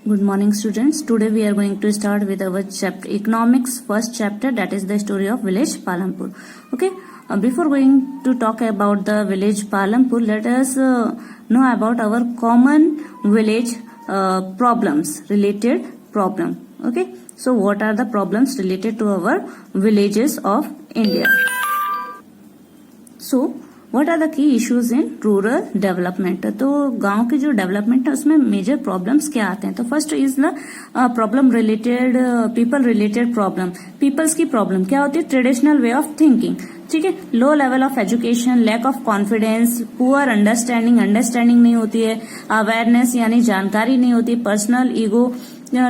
Good morning, students. Today we are going to start with our chapter economics, first chapter, that is the story of village Palampur. Okay. Before going to talk about the village Palampur, let us know about our common village problems, related problem. Okay. So what are the problems related to our villages of India? So what are the key issues in rural development. तो गांव के जो development है उसमें major problems क्या आते हैं। तो first is the problem related people related problem. People's की प्रॉब्लम क्या होती है? ट्रेडिशनल वे ऑफ थिंकिंग, ठीक है, low level of education, lack of confidence, poor understanding नहीं होती है, अवेयरनेस यानी जानकारी नहीं होती, पर्सनल ईगो,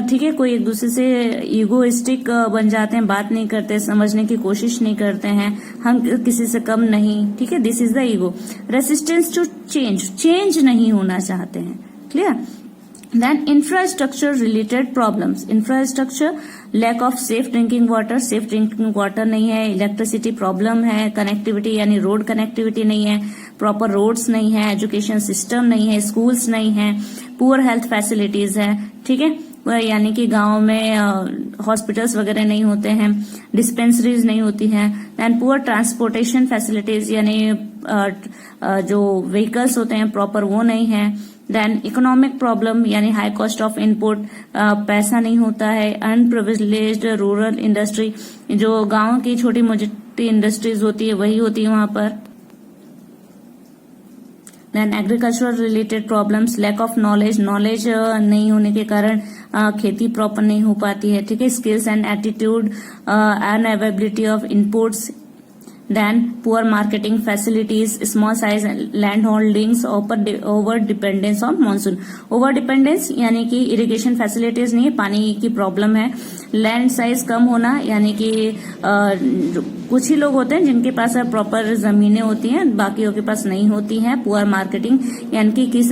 ठीक है, कोई एक दूसरे से ईगोइस्टिक बन जाते हैं, बात नहीं करते, समझने की कोशिश नहीं करते हैं, हम किसी से कम नहीं, ठीक है, this is the ego. Resistance to change नहीं होना चाहते हैं, clear. Then infrastructure related problems, infrastructure, lack of safe drinking water नहीं है, इलेक्ट्रिसिटी प्रॉब्लम है, कनेक्टिविटी यानी रोड कनेक्टिविटी नहीं है, प्रॉपर रोड्स नहीं है, एजुकेशन सिस्टम नहीं है, स्कूल्स नहीं है, पुअर हेल्थ फैसिलिटीज है, ठीक है, यानी कि गांव में हॉस्पिटल्स वगैरह नहीं होते हैं, डिस्पेंसरीज नहीं होती हैं, एंड पुअर ट्रांसपोर्टेशन फैसिलिटीज यानी जो व्हीकल्स होते हैं प्रॉपर वो नहीं है। देन इकोनॉमिक प्रॉब्लम यानी हाई कॉस्ट ऑफ इनपुट, पैसा नहीं होता है, अनप्रिविलेज्ड रूरल इंडस्ट्री, जो गांव की छोटी मोटी इंडस्ट्रीज होती है वही होती है वहां पर। Then agricultural related problems, lack of knowledge नहीं होने के कारण खेती प्रॉपर नहीं हो पाती है, ठीक है, skills and attitude, unavailability of inputs, then poor marketing facilities, small size land holdings, over dependence on monsoon. Over dependence यानी कि इरिगेशन फैसिलिटीज नहीं है, पानी की प्रॉब्लम है, लैंड साइज कम होना यानी कि कुछ ही लोग होते हैं जिनके पास प्रॉपर जमीनें होती हैं, बाकियों के पास नहीं होती हैं। पुअर मार्केटिंग यानी कि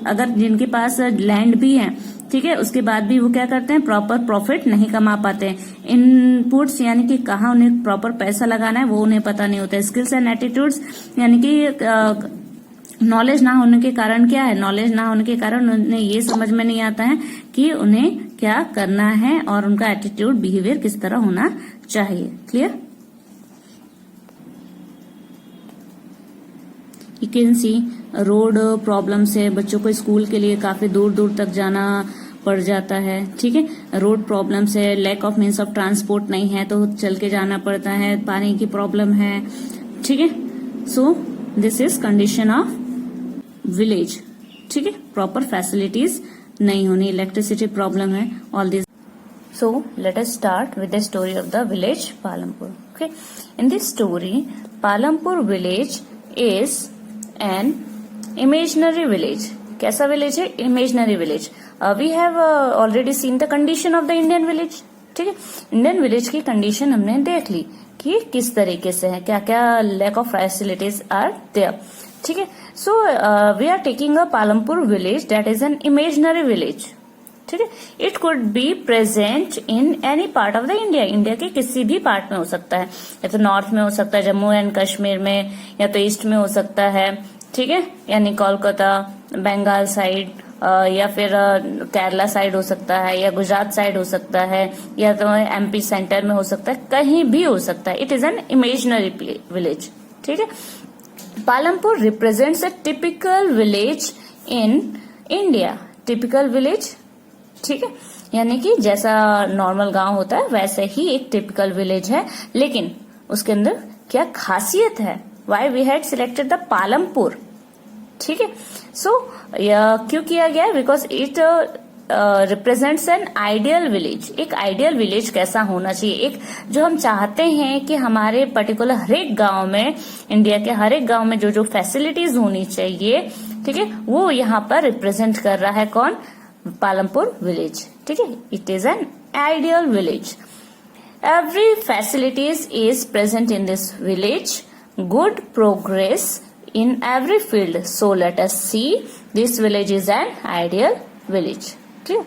अगर जिनके पास लैंड भी है, ठीक है, उसके बाद भी वो क्या करते हैं, प्रॉपर प्रॉफिट नहीं कमा पाते हैं। इनपुट्स यानी कि कहाँ उन्हें प्रॉपर पैसा लगाना है वो उन्हें पता नहीं होता है। स्किल्स एंड एटीट्यूड्स यानी कि नॉलेज ना होने के कारण क्या है, नॉलेज ना होने के कारण उन्हें ये समझ में नहीं आता है कि उन्हें क्या करना है और उनका एटीट्यूड बिहेवियर किस तरह होना चाहिए, clear. You can see road problem से बच्चों को स्कूल के लिए काफी दूर दूर तक जाना पड़ जाता है, ठीक है, रोड प्रॉब्लम से, lack of means of transport नहीं है तो चल के जाना पड़ता है, पानी की प्रॉब्लम है, ठीक है। So this is condition of village, ठीक है, प्रॉपर फैसिलिटीज नहीं होनी, इलेक्ट्रिसिटी प्रॉब्लम है, all this. So let us start with the story of the village Palampur. Okay, in this story, Palampur village is an imaginary village. कैसा village है? Imaginary village. We have already seen the condition of the Indian village. ठीक है, Indian village की condition हमने देख ली कि किस तरीके से है, क्या क्या lack of facilities are there, ठीक है। So we are taking a Palampur village that is an imaginary village, ठीक है। It could be present in any part of the India, India के किसी भी पार्ट में हो सकता है, या तो नॉर्थ में हो सकता है जम्मू एंड कश्मीर में, या तो ईस्ट में हो सकता है, ठीक है, यानी कोलकाता, बंगाल साइड, या फिर केरला साइड हो सकता है, या गुजरात साइड हो सकता है, या तो एमपी सेंटर में हो सकता है, कहीं भी हो सकता है। It is an imaginary village, ठीक है। Palampur represents a typical village in India, typical village, ठीक है, यानी कि जैसा नॉर्मल गांव होता है वैसे ही एक टिपिकल विलेज है, लेकिन उसके अंदर क्या खासियत है, why we had selected the Palampur, ठीक है। सो क्यों किया गया है, because it represents an ideal village. एक आइडियल विलेज कैसा होना चाहिए, एक जो हम चाहते हैं कि हमारे पर्टिकुलर हर एक गांव में, इंडिया के हर एक गांव में जो जो फैसिलिटीज होनी चाहिए, ठीक है, वो यहाँ पर रिप्रेजेंट कर रहा है कौन, पालमपुर विलेज, ठीक है। It is an ideal village, every facilities is present in this village, good progress in every field. So let us see, this village is an ideal village. ठीक है,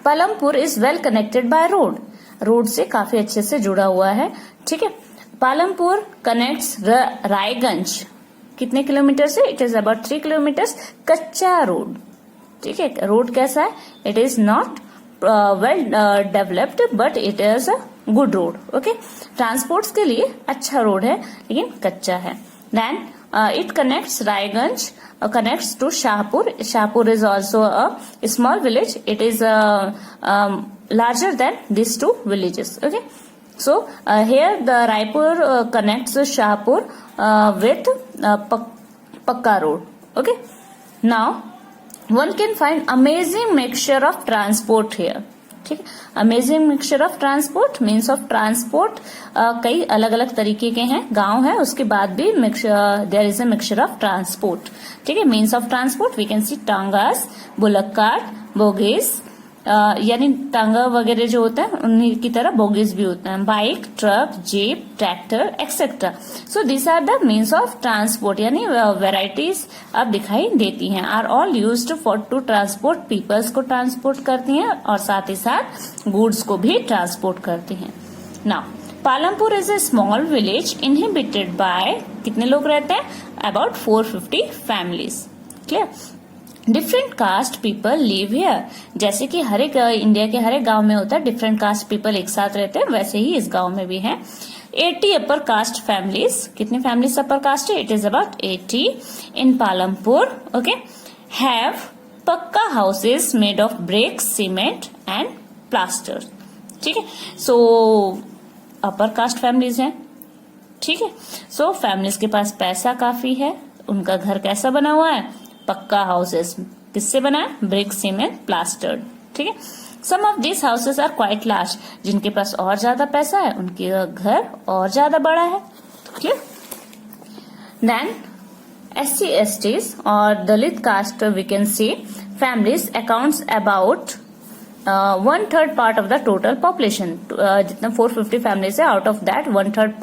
Palampur is well connected by road. Road से काफी अच्छे से जुड़ा हुआ है, ठीक है। पालमपुर कनेक्ट्स रायगंज कितने किलोमीटर से, इट इज अबाउट 3 किलोमीटर, कच्चा रोड, ठीक है, रोड कैसा है, it is not well developed but it is a good road. Okay, transports के लिए अच्छा रोड है लेकिन कच्चा है। Then it connects Raiganj connects to Shahpur. Shahpur is also a small village. It is larger than these two villages. Okay, so here the Raipur connects Shahpur with Pakka road. Okay, now one can find amazing mixture of transport here. ठीक है, amazing mixture of transport, means of transport कई अलग अलग तरीके के हैं, गांव है उसके बाद भी there is a mixture of transport. ठीक है, means of transport we can see tongas, bullock cart, bogies, यानी टांगा वगैरह जो होता है उन्हीं की तरह बोगीज भी होता है, bike, truck, jeep, tractor etcetera. So this are the means of transport, यानी वेराइटीज अब दिखाई देती हैं। Are all used for to transport, peoples को ट्रांसपोर्ट करती हैं और साथ ही साथ गुड्स को भी ट्रांसपोर्ट करती हैं। Now Palampur is a small village inhibited by, कितने लोग रहते हैं, about 450 families. Clear, different caste people live here, जैसे कि हर एक इंडिया के हर एक गांव में होता है डिफरेंट कास्ट पीपल एक साथ रहते हैं, वैसे ही इस गांव में भी है। 80 अपर कास्ट फैमिलीज, कितनी फैमिलीज अपर कास्ट है, it is about 80 in Palampur. Okay, have pucca houses made of bricks, cement and plaster. ठीक है, सो अपर कास्ट फैमिलीज हैं। ठीक है, सो फैमिलीज के पास पैसा काफी है, उनका घर कैसा बना हुआ है, पक्का हाउसेस, किससे बना है, ब्रिक, सीमेंट, प्लास्टर्ड। ठीक है, some of this houses are quite large, जिनके पास और ज्यादा पैसा है उनके घर और ज्यादा बड़ा है। क्लियर, देन SC STs और Dalit caste we can see families accounts about 1/3 part of the total population. जितना 450 फैमिलीज है, out of that 1/3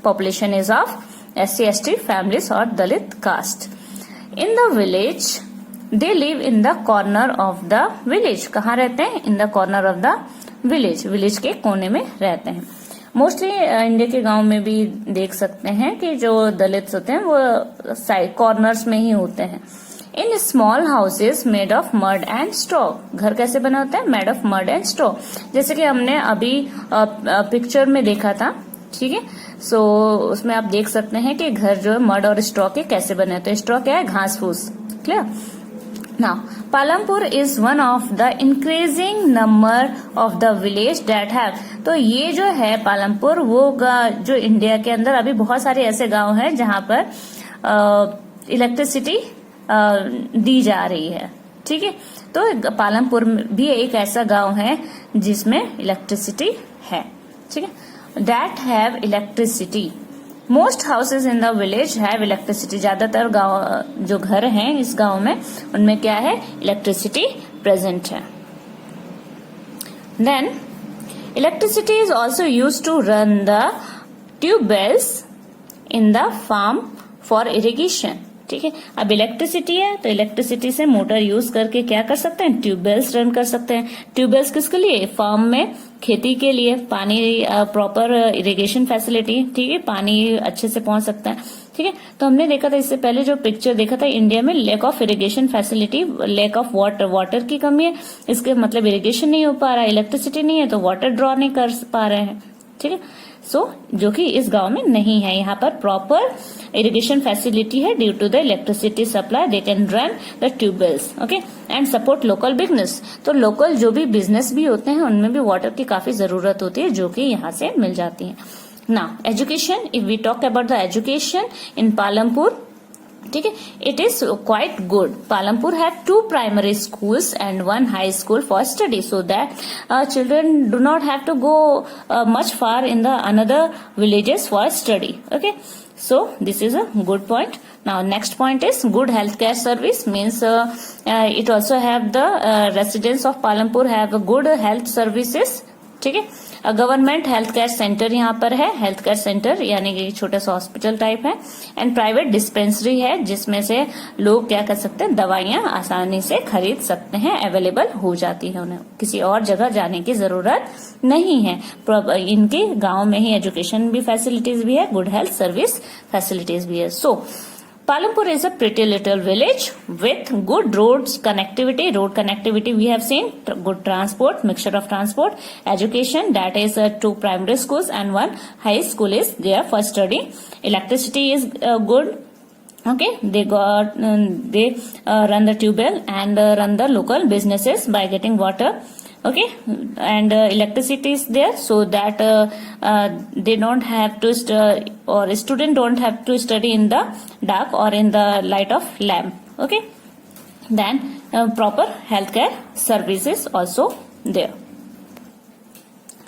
population is of SC ST families और Dalit caste. In the village, they live in the corner of the village. कहाँ रहते हैं, in the corner of the village, village के कोने में रहते हैं। मोस्टली इंडिया के गांव में भी देख सकते हैं कि जो दलित होते हैं वो साइड कॉर्नर्स में ही होते हैं। In small houses made of mud and straw, घर कैसे बना होता है, made of mud and straw, जैसे कि हमने अभी पिक्चर में देखा था। ठीक है, सो उसमें आप देख सकते हैं कि घर जो है मड और स्ट्रॉ के कैसे बने होते हैं। स्ट्रॉ क्या है, घास फूस। Clear, now Palampur is one of the increasing number of the village that have, तो ये जो है पालमपुर वो जो इंडिया के अंदर अभी बहुत सारे ऐसे गांव हैं जहां पर इलेक्ट्रिसिटी दी जा रही है। ठीक है, तो पालमपुर भी एक ऐसा गांव है जिसमें इलेक्ट्रिसिटी है। ठीक है, that have electricity. Most houses in the village have electricity. ज्यादातर गांव जो घर हैं इस गांव में उनमें क्या है, इलेक्ट्रिसिटी प्रेजेंट है। Then electricity is also used to run the tube wells in the farm for irrigation. ठीक है, अब इलेक्ट्रिसिटी है तो इलेक्ट्रिसिटी से मोटर यूज करके क्या कर सकते हैं, ट्यूबवेल्स रन कर सकते हैं। ट्यूबवेल्स किसके लिए, फार्म में खेती के लिए, पानी प्रॉपर इरिगेशन फैसिलिटी। ठीक है, पानी अच्छे से पहुंच सकता है। ठीक है, तो हमने देखा था इससे पहले जो पिक्चर देखा था, इंडिया में lack of irrigation facility, lack of water की कमी है, इसके मतलब इरिगेशन नहीं हो पा रहा है, इलेक्ट्रिसिटी नहीं है तो वाटर ड्रॉ नहीं कर पा रहे हैं। ठीक है, सो जो कि इस गांव में नहीं है, यहाँ पर प्रॉपर इरिगेशन फैसिलिटी है। Due to the electricity supply they can run the tubewells, okay, and support local business. तो लोकल जो भी बिजनेस भी होते हैं उनमें भी वाटर की काफी जरूरत होती है जो कि यहाँ से मिल जाती है। Now education, if we talk about the education in Palampur, ठीक है, it is quite good. Palampur have 2 primary schools and 1 high school for study, so that children do not have to go much far in the another villages for study. Okay, so this is a good point. Now next point is good healthcare service, means it also have the residents of Palampur have good health services. ठीक है, government health care centre यहाँ पर है, health care centre यानी कि छोटा सा hospital type है, एंड प्राइवेट डिस्पेंसरी है जिसमें से लोग क्या कर सकते हैं, दवाइयां आसानी से खरीद सकते हैं, अवेलेबल हो जाती है, उन्हें किसी और जगह जाने की जरूरत नहीं है। इनके गांव में ही एजुकेशन भी फैसिलिटीज भी है, गुड हेल्थ सर्विस फैसिलिटीज भी है। सो Palampur is a pretty little village with good roads connectivity. Road connectivity we have seen, good transport, mixture of transport, education, that is 2 primary schools and 1 high school is there for study. Electricity is good. Okay, they run the tubewell and run the local businesses by getting water. Okay, and electricity is there, so that they don't have to or student don't have to study in the dark or in the light of lamp. Okay, then proper healthcare services also there.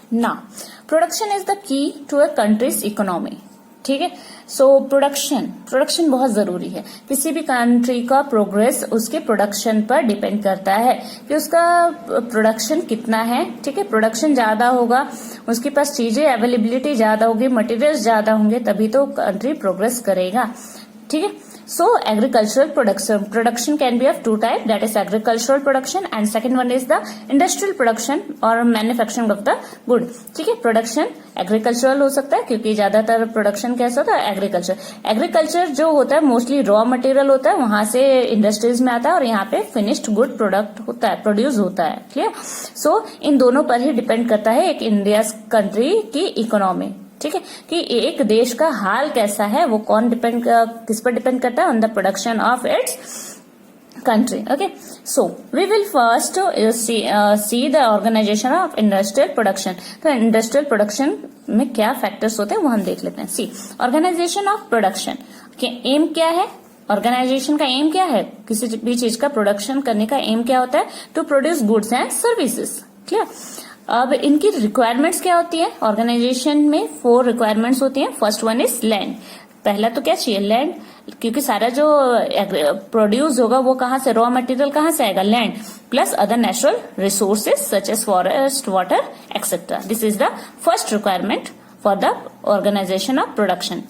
Now, production is the key to a country's economy. ठीक है, so production बहुत जरूरी है. किसी भी country का progress उसके production पर डिपेंड करता है कि उसका प्रोडक्शन कितना है. ठीक है, प्रोडक्शन ज्यादा होगा, उसके पास चीजें अवेलेबिलिटी ज्यादा होगी, मटेरियल्स ज्यादा होंगे, तभी तो कंट्री प्रोग्रेस करेगा. ठीक है, so agricultural production can be of 2 types, that is agricultural production and second one is the industrial production or manufacturing of the good. ठीक है, प्रोडक्शन एग्रीकल्चरल हो सकता है क्योंकि ज्यादातर प्रोडक्शन कैसा होता है, एग्रीकल्चर जो होता है मोस्टली रॉ मटेरियल होता है, वहां से इंडस्ट्रीज में आता है और यहाँ पे फिनिश्ड गुड प्रोडक्ट होता है, प्रोड्यूस होता है. क्लियर, सो इन दोनों पर ही डिपेंड करता है एक इंडिया कंट्री की इकोनॉमी. ठीक है, कि एक देश का हाल कैसा है वो किस पर डिपेंड करता है, on the production of its country. Okay, so we will first see the organisation of industrial production. तो इंडस्ट्रियल प्रोडक्शन में क्या फैक्टर्स होते हैं वो हम देख लेते हैं. सी, ऑर्गेनाइजेशन ऑफ प्रोडक्शन के एम क्या है, ऑर्गेनाइजेशन का एम क्या है, किसी भी चीज का प्रोडक्शन करने का एम क्या होता है, to produce goods and services. Clear, अब इनकी रिक्वायरमेंट्स क्या होती है, ऑर्गेनाइजेशन में 4 रिक्वायरमेंट्स होती हैं. First one is land. पहला तो क्या चाहिए, लैंड, क्योंकि सारा जो प्रोड्यूस होगा वो कहाँ से, रॉ मटेरियल कहाँ से आएगा, land plus other natural resources such as forest, water etcetera. This is the first requirement for the organisation of production,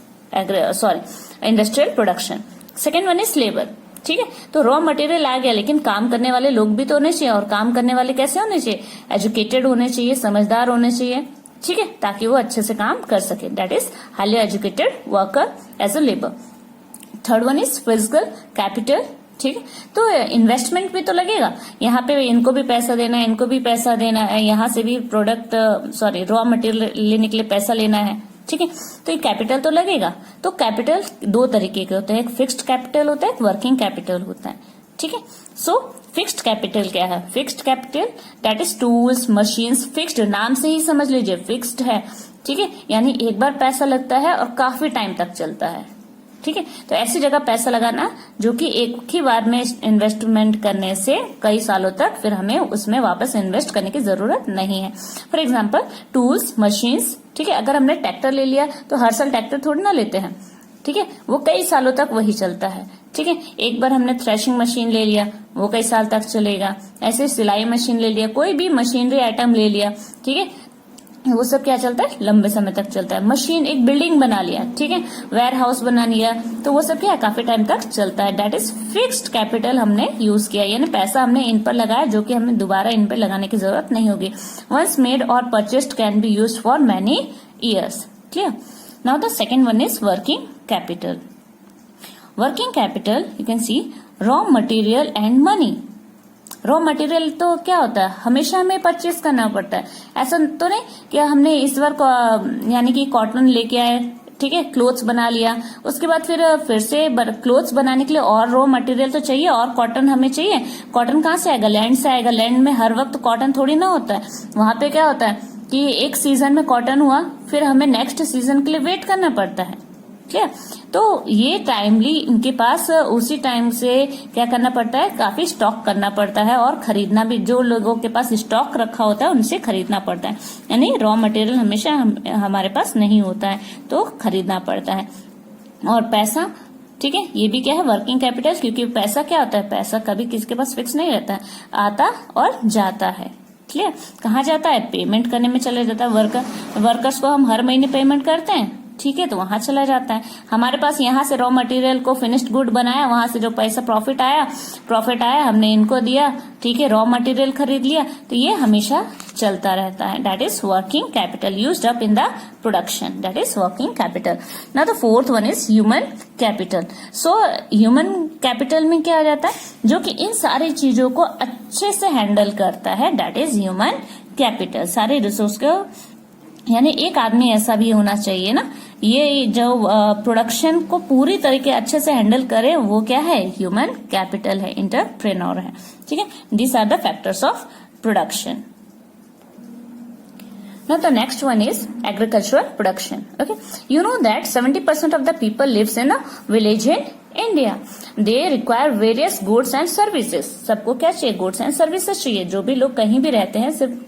industrial production. Second one is labour. ठीक है, तो रॉ मटेरियल आ गया, लेकिन काम करने वाले लोग भी तो होने चाहिए, और काम करने वाले कैसे होने चाहिए, एजुकेटेड होने चाहिए, समझदार होने चाहिए. ठीक है, ताकि वो अच्छे से काम कर सके, that is highly educated worker as a labour. Third one is physical capital. ठीक है, तो इन्वेस्टमेंट भी तो लगेगा, यहाँ पे इनको भी पैसा देना है, इनको भी पैसा देना है, यहाँ से भी रॉ मटेरियल लेने के लिए पैसा लेना है. ठीक है, तो ये कैपिटल तो लगेगा. तो कैपिटल 2 तरीके के होते हैं, एक फिक्स्ड कैपिटल होता है, एक वर्किंग कैपिटल होता है. ठीक है, सो फिक्स्ड कैपिटल क्या है, fixed capital that is tools, machines. Fixed, नाम से ही समझ लीजिए फिक्स्ड है. ठीक है, यानी एक बार पैसा लगता है और काफी टाइम तक चलता है. ठीक है, तो ऐसी जगह पैसा लगाना जो कि एक ही बार में इन्वेस्टमेंट करने से कई सालों तक फिर हमें उसमें वापस इन्वेस्ट करने की जरूरत नहीं है. For example tools, machines. ठीक है, अगर हमने ट्रैक्टर ले लिया तो हर साल ट्रैक्टर थोड़ी ना लेते हैं. ठीक है, वो कई सालों तक वही चलता है. ठीक है, एक बार हमने थ्रेशिंग मशीन ले लिया, वो कई साल तक चलेगा. ऐसे सिलाई मशीन ले लिया, कोई भी मशीनरी आइटम ले लिया. ठीक है, वो सब क्या चलता है, लंबे समय तक चलता है. मशीन, एक बिल्डिंग बना लिया, ठीक है, वेयर हाउस बना लिया, तो वो सब क्या है, काफी टाइम तक चलता है. दैट इज फिक्स्ड कैपिटल हमने यूज किया, यानी पैसा हमने इन पर लगाया जो कि हमें दोबारा इन पर लगाने की जरूरत नहीं होगी. वंस मेड और purchased can be used for many years. Clear, now the second one is working capital. Working capital you can see raw material and money. Raw material तो क्या होता है, हमेशा हमें परचेस करना पड़ता है. ऐसा तो नहीं कि हमने इस बार यानी कि कॉटन लेके आए, ठीक है, क्लोथ्स बना लिया, उसके बाद फिर से क्लोथ्स बनाने के लिए और रॉ मटेरियल तो चाहिए, और कॉटन हमें चाहिए. कॉटन कहाँ से आएगा, लैंड से आएगा. लैंड में हर वक्त कॉटन थोड़ी ना होता है. वहां पे क्या होता है कि एक सीजन में कॉटन हुआ, फिर हमें नेक्स्ट सीजन के लिए वेट करना पड़ता है. क्लियर, तो ये टाइमली इनके पास उसी टाइम से क्या करना पड़ता है, काफी स्टॉक करना पड़ता है, और खरीदना भी, जो लोगों के पास स्टॉक रखा होता है उनसे खरीदना पड़ता है. यानी रॉ मटेरियल हमेशा हमारे पास नहीं होता है, तो खरीदना पड़ता है. और पैसा, ठीक है, ये भी क्या है, वर्किंग कैपिटल. क्योंकि पैसा क्या होता है, पैसा कभी किसी के पास फिक्स नहीं रहता है, आता और जाता है. क्लियर, कहाँ जाता है, पेमेंट करने में चले जाता है. वर्कर्स को हम हर महीने पेमेंट करते हैं. ठीक ठीक है, तो वहां चला जाता है। हमारे पास यहाँ से रॉ मटेरियल को फिनिश्ड गुड बनाया, वहां से जो पैसा प्रॉफिट आया हमने इनको दिया, ठीक है, रॉ मटेरियल खरीद लिया, तो ये हमेशा चलता रहता है। That is working capital used up in the production, that is working capital. Now the fourth one is human capital. So human capital में क्या आ जाता है, जो कि इन सारी चीजों को अच्छे से हैंडल करता है, दैट इज ह्यूमन कैपिटल। सारे रिसोर्स को, यानी एक आदमी ऐसा भी होना चाहिए ना, ये जो प्रोडक्शन को पूरी तरीके अच्छे से हैंडल करे, वो क्या है, ह्यूमन कैपिटल है, एंटरप्रेन्योर है, ठीक है। This are the factors of production. Now the next one is agricultural production. Okay, you know that 70% of the people lives in a village in India. They require various goods and services. सबको क्या चाहिए, goods and services चाहिए। जो भी लोग कहीं भी रहते हैं, सिर्फ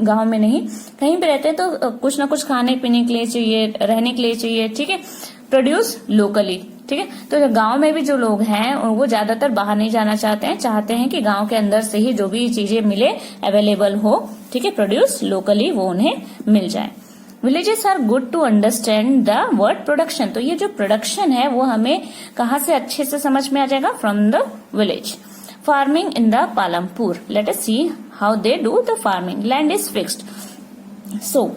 गांव में नहीं, कहीं भी रहते हैं, तो कुछ ना कुछ खाने पीने के लिए चाहिए, रहने के लिए चाहिए, ठीक है। प्रोड्यूस लोकली, ठीक है। तो गांव में भी जो लोग हैं वो ज्यादातर बाहर नहीं जाना चाहते हैं कि गांव के अंदर से ही जो भी चीजें मिले, अवेलेबल हो, ठीक है, प्रोड्यूस लोकली वो उन्हें मिल जाए। Villages are good to understand the word production. तो ये जो प्रोडक्शन है वो हमें कहाँ से अच्छे से समझ में आ जाएगा, from the village. Farming in the Palampur, let us see how they do the farming. Land is fixed, so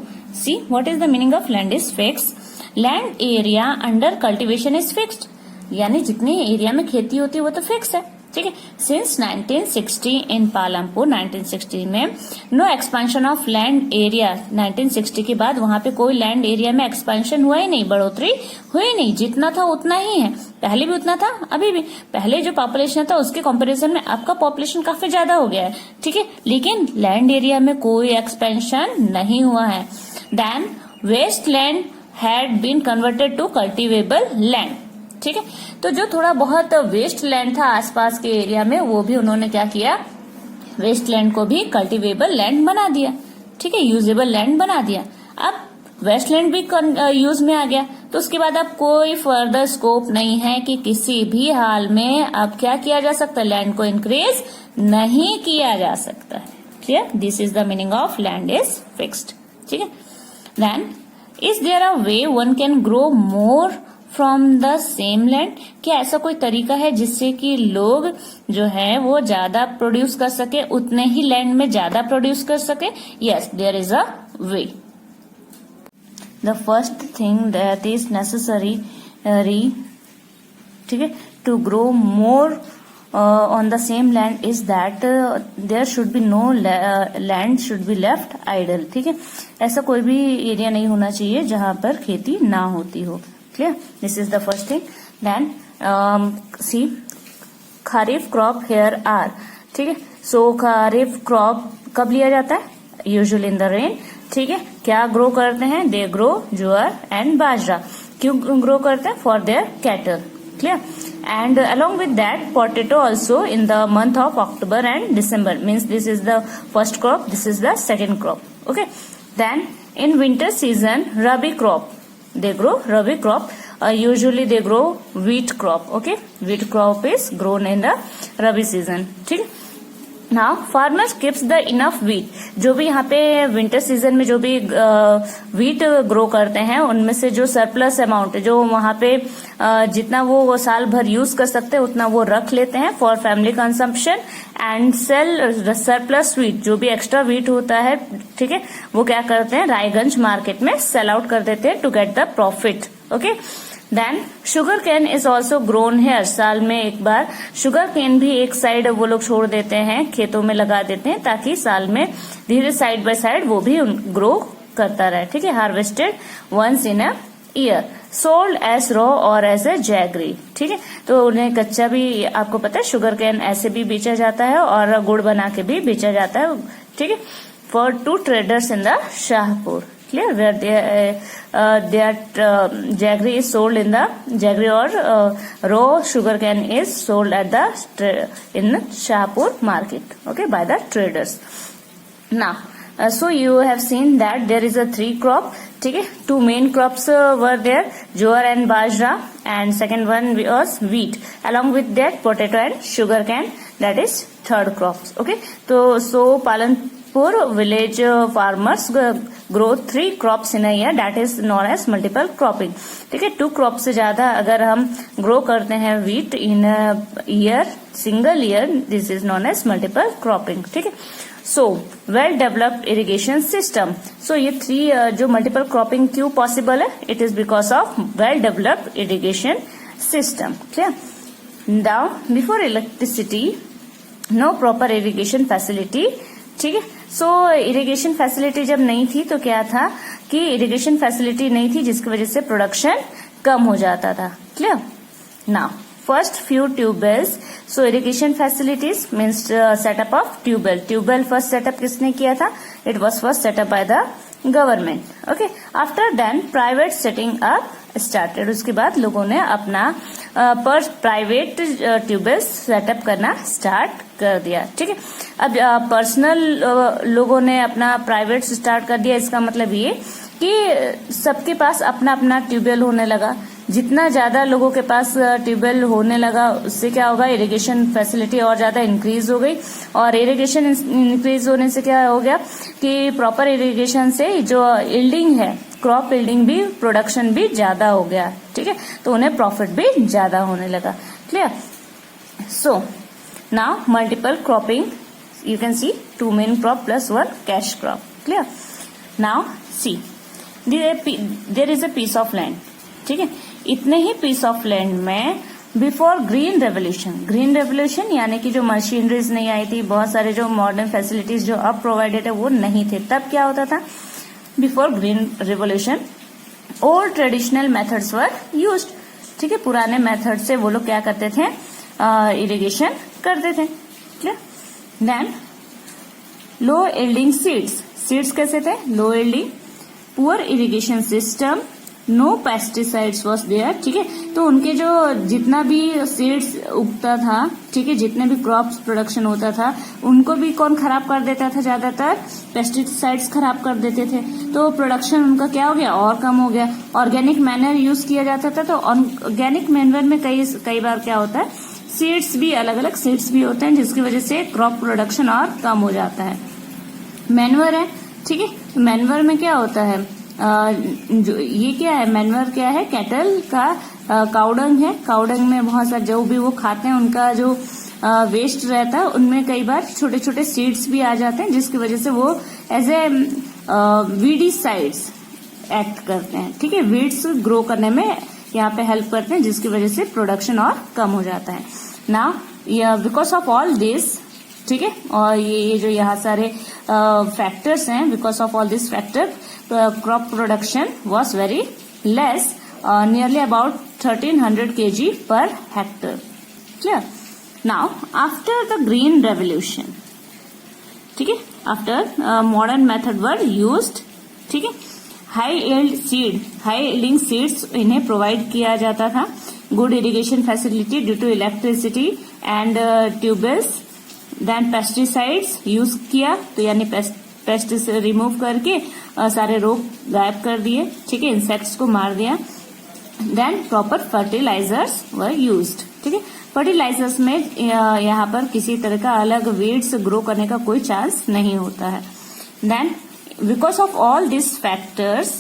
see what is the meaning of land is fixed. Land area under cultivation is fixed, यानी जितने area में खेती होती है वो तो fix है, ठीक है। सिंस 1960 इन पालमपुर, 1960 में no expansion of land area. 1960 के बाद वहां पे कोई लैंड एरिया में एक्सपेंशन हुआ ही नहीं, बढ़ोतरी हुई नहीं, जितना था उतना ही है। पहले भी उतना था, अभी भी। पहले जो पॉपुलेशन था उसके कंपैरिजन में आपका पॉपुलेशन काफी ज्यादा हो गया है, ठीक है, लेकिन लैंड एरिया में कोई एक्सपेंशन नहीं हुआ है। Then waste land had been converted to cultivable land, ठीक है। तो जो थोड़ा बहुत वेस्ट लैंड था आसपास के एरिया में, वो भी उन्होंने क्या किया, वेस्ट लैंड को भी कल्टिवेबल लैंड बना दिया, ठीक है, यूजेबल लैंड बना दिया। अब वेस्ट लैंड भी यूज में आ गया, तो उसके बाद अब कोई फर्दर स्कोप नहीं है कि किसी भी हाल में अब क्या किया जा सकता है, लैंड को इंक्रीज नहीं किया जा सकता है, clear. This is the meaning of land is fixed, ठीक है। Then is there a way one can grow more from the same land. क्या ऐसा कोई तरीका है जिससे कि लोग जो है वो ज्यादा प्रोड्यूस कर सके, उतने ही लैंड में ज्यादा प्रोड्यूस कर सके? Yes, there is a way. The first thing that is necessary, ठीक है, to grow more on the same land is that there should be no land should be left idle, ठीक है। ऐसा कोई भी एरिया नहीं होना चाहिए जहां पर खेती ना होती हो, clear. This is the first thing. Then see kharif crop here are, ठीक है। सो खरीफ क्रॉप कब लिया जाता है, यूजुअली इन द रेन, ठीक है। क्या ग्रो करते हैं, दे ग्रो ज्वार एंड बाजरा। क्यों ग्रो करते हैं, for their cattle, clear. And along with that potato also in the month of October and December, means this is the first crop, this is the second crop, okay. Then in winter season rabi crop, they grow rabi crop, usually they grow wheat crop, okay. Wheat crop is grown in the rabi season, ठीक है। Now farmers keeps the enough wheat, जो भी यहाँ पे winter season में जो भी wheat grow करते हैं उनमें से जो सरप्लस अमाउंट है, जो वहाँ पे जितना वो साल भर यूज कर सकते हैं उतना वो रख लेते हैं for family consumption, and sell surplus wheat, जो भी एक्स्ट्रा व्हीट होता है, ठीक है, वो क्या करते हैं, रायगंज मार्केट में सेल आउट कर देते हैं to get the profit, okay. Then sugar cane is also grown here, साल में एक बार शुगर कैन भी एक साइड वो लोग छोड़ देते हैं, खेतों में लगा देते हैं, ताकि साल में धीरे साइड बाय साइड वो भी ग्रो करता रहे, ठीक है। Harvested once in a year, sold as raw और एज ए जैगरी, ठीक है। तो उन्हें कच्चा भी, आपको पता है शुगर कैन ऐसे भी बेचा जाता है और गुड़ बना के भी बेचा जाता है, ठीक है, for to traders in the Shahpur, clear, where their jaggery is sold in the jaggery or raw sugar cane is sold at the in Shahpur market, okay, by the traders. Now so you have seen that there is a 3 crop, ठीक है। 2 main crops were there, jowar and bajra, and second one was wheat, along with that potato and sugar cane, that is third crops, okay. तो so poor village farmers grow 3 crops in a year, that is known as multiple cropping. ठीक है, 2 crop से ज्यादा अगर हम grow करते हैं wheat in a year, single year, this is known as multiple cropping. ठीक है, so well developed irrigation system. So ये 3 जो multiple cropping क्यों possible है? It is because of well developed irrigation system. Clear? Now before electricity, no proper irrigation facility. ठीक है, सो irrigation facility जब नहीं थी तो क्या था कि इरिगेशन फैसिलिटी नहीं थी जिसकी वजह से प्रोडक्शन कम हो जाता था. Clear? Now first few tubewells. So irrigation facilities means setup of tubewell. Tubewell first setup किसने किया था? It was first setup by the government. Okay, after then private setting up started. उसके बाद लोगों ने अपना पर प्राइवेट ट्यूबवेल सेटअप करना स्टार्ट कर दिया. ठीक है, अब पर्सनल लोगों ने अपना प्राइवेट स्टार्ट कर दिया. इसका मतलब ये कि सबके पास अपना अपना ट्यूबवेल होने लगा. जितना ज्यादा लोगों के पास ट्यूबवेल होने लगा उससे क्या होगा, इरिगेशन फैसिलिटी और ज्यादा इंक्रीज हो गई. और इरिगेशन इंक्रीज होने से क्या हो गया कि प्रॉपर इरिगेशन से जो यील्डिंग है, क्रॉप यील्डिंग भी, प्रोडक्शन भी ज्यादा हो गया. ठीक है, तो उन्हें प्रॉफिट भी ज्यादा होने लगा. Clear? So now multiple cropping, you can see 2 main crop plus 1 cash crop. Clear? Now see, there is a piece of land. ठीक है, इतने ही piece of land में बिफोर ग्रीन रेवोल्यूशन यानी कि जो मशीनरीज नहीं आई थी, बहुत सारे जो मॉडर्न फैसिलिटीज जो अब प्रोवाइडेड है वो नहीं थे. तब क्या होता था? Before green revolution old traditional methods वर यूज्ड. ठीक है, पुराने मेथड से वो लोग क्या करते थे? इरिगेशन करते थे. Clear? Then low yielding seeds कैसे थे? Low yielding, poor irrigation system, no pesticides was there. ठीक है, तो उनके जो जितना भी सीड्स उगता था, ठीक है, जितने भी क्रॉप्स प्रोडक्शन होता था उनको भी कौन खराब कर देता था? ज्यादातर पेस्टिसाइड्स खराब कर देते थे. तो प्रोडक्शन उनका क्या हो गया? और कम हो गया. ऑर्गेनिक मैन्योर यूज किया जाता था. तो ऑर्गेनिक मैन्योर में कई बार क्या होता है, सीड्स भी अलग अलग सीड्स भी होते हैं जिसकी वजह से क्रॉप प्रोडक्शन और कम हो जाता है. मैन्योर है. ठीक है, मैन्योर में क्या होता है? जो ये क्या है? मैन्योर क्या है? कैटल का काउडंग है. काउडंग में बहुत सारे जो भी वो खाते हैं उनका जो वेस्ट रहता है उनमें कई बार छोटे छोटे सीड्स भी आ जाते हैं जिसकी वजह से वो एज ए वीडीसाइड्स एक्ट करते हैं. ठीक है, वीड्स ग्रो करने में यहाँ पे हेल्प करते हैं जिसकी वजह से प्रोडक्शन और कम हो जाता है. Now because of all this, ठीक है, और ये जो यहाँ सारे फैक्टर्स हैं, because of all this factor crop production was very less, nearly about 1300 kg per hectare. Clear? Now after the green revolution, ठीक है, after modern method were used. ठीक है, हाई यील्डिंग सीड्स इन्हें प्रोवाइड किया जाता था. Good irrigation facility due to electricity and tubewells. Then pesticides use किया, तो यानी पेस्टिस रिमूव करके सारे रोग गायब कर दिए. ठीक है, इंसेक्ट्स को मार दिया. Then proper fertilisers were used. ठीक है, फर्टिलाइजर्स में यहाँ पर किसी तरह का अलग वीड्स ग्रो करने का कोई चांस नहीं होता है. Then because of all these factors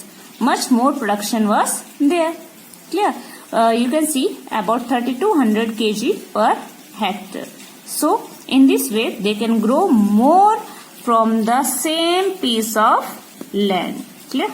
much more production was there. Clear? You can see about 3200 kg per hectare. So in this way they can grow more from the same piece of land. Clear?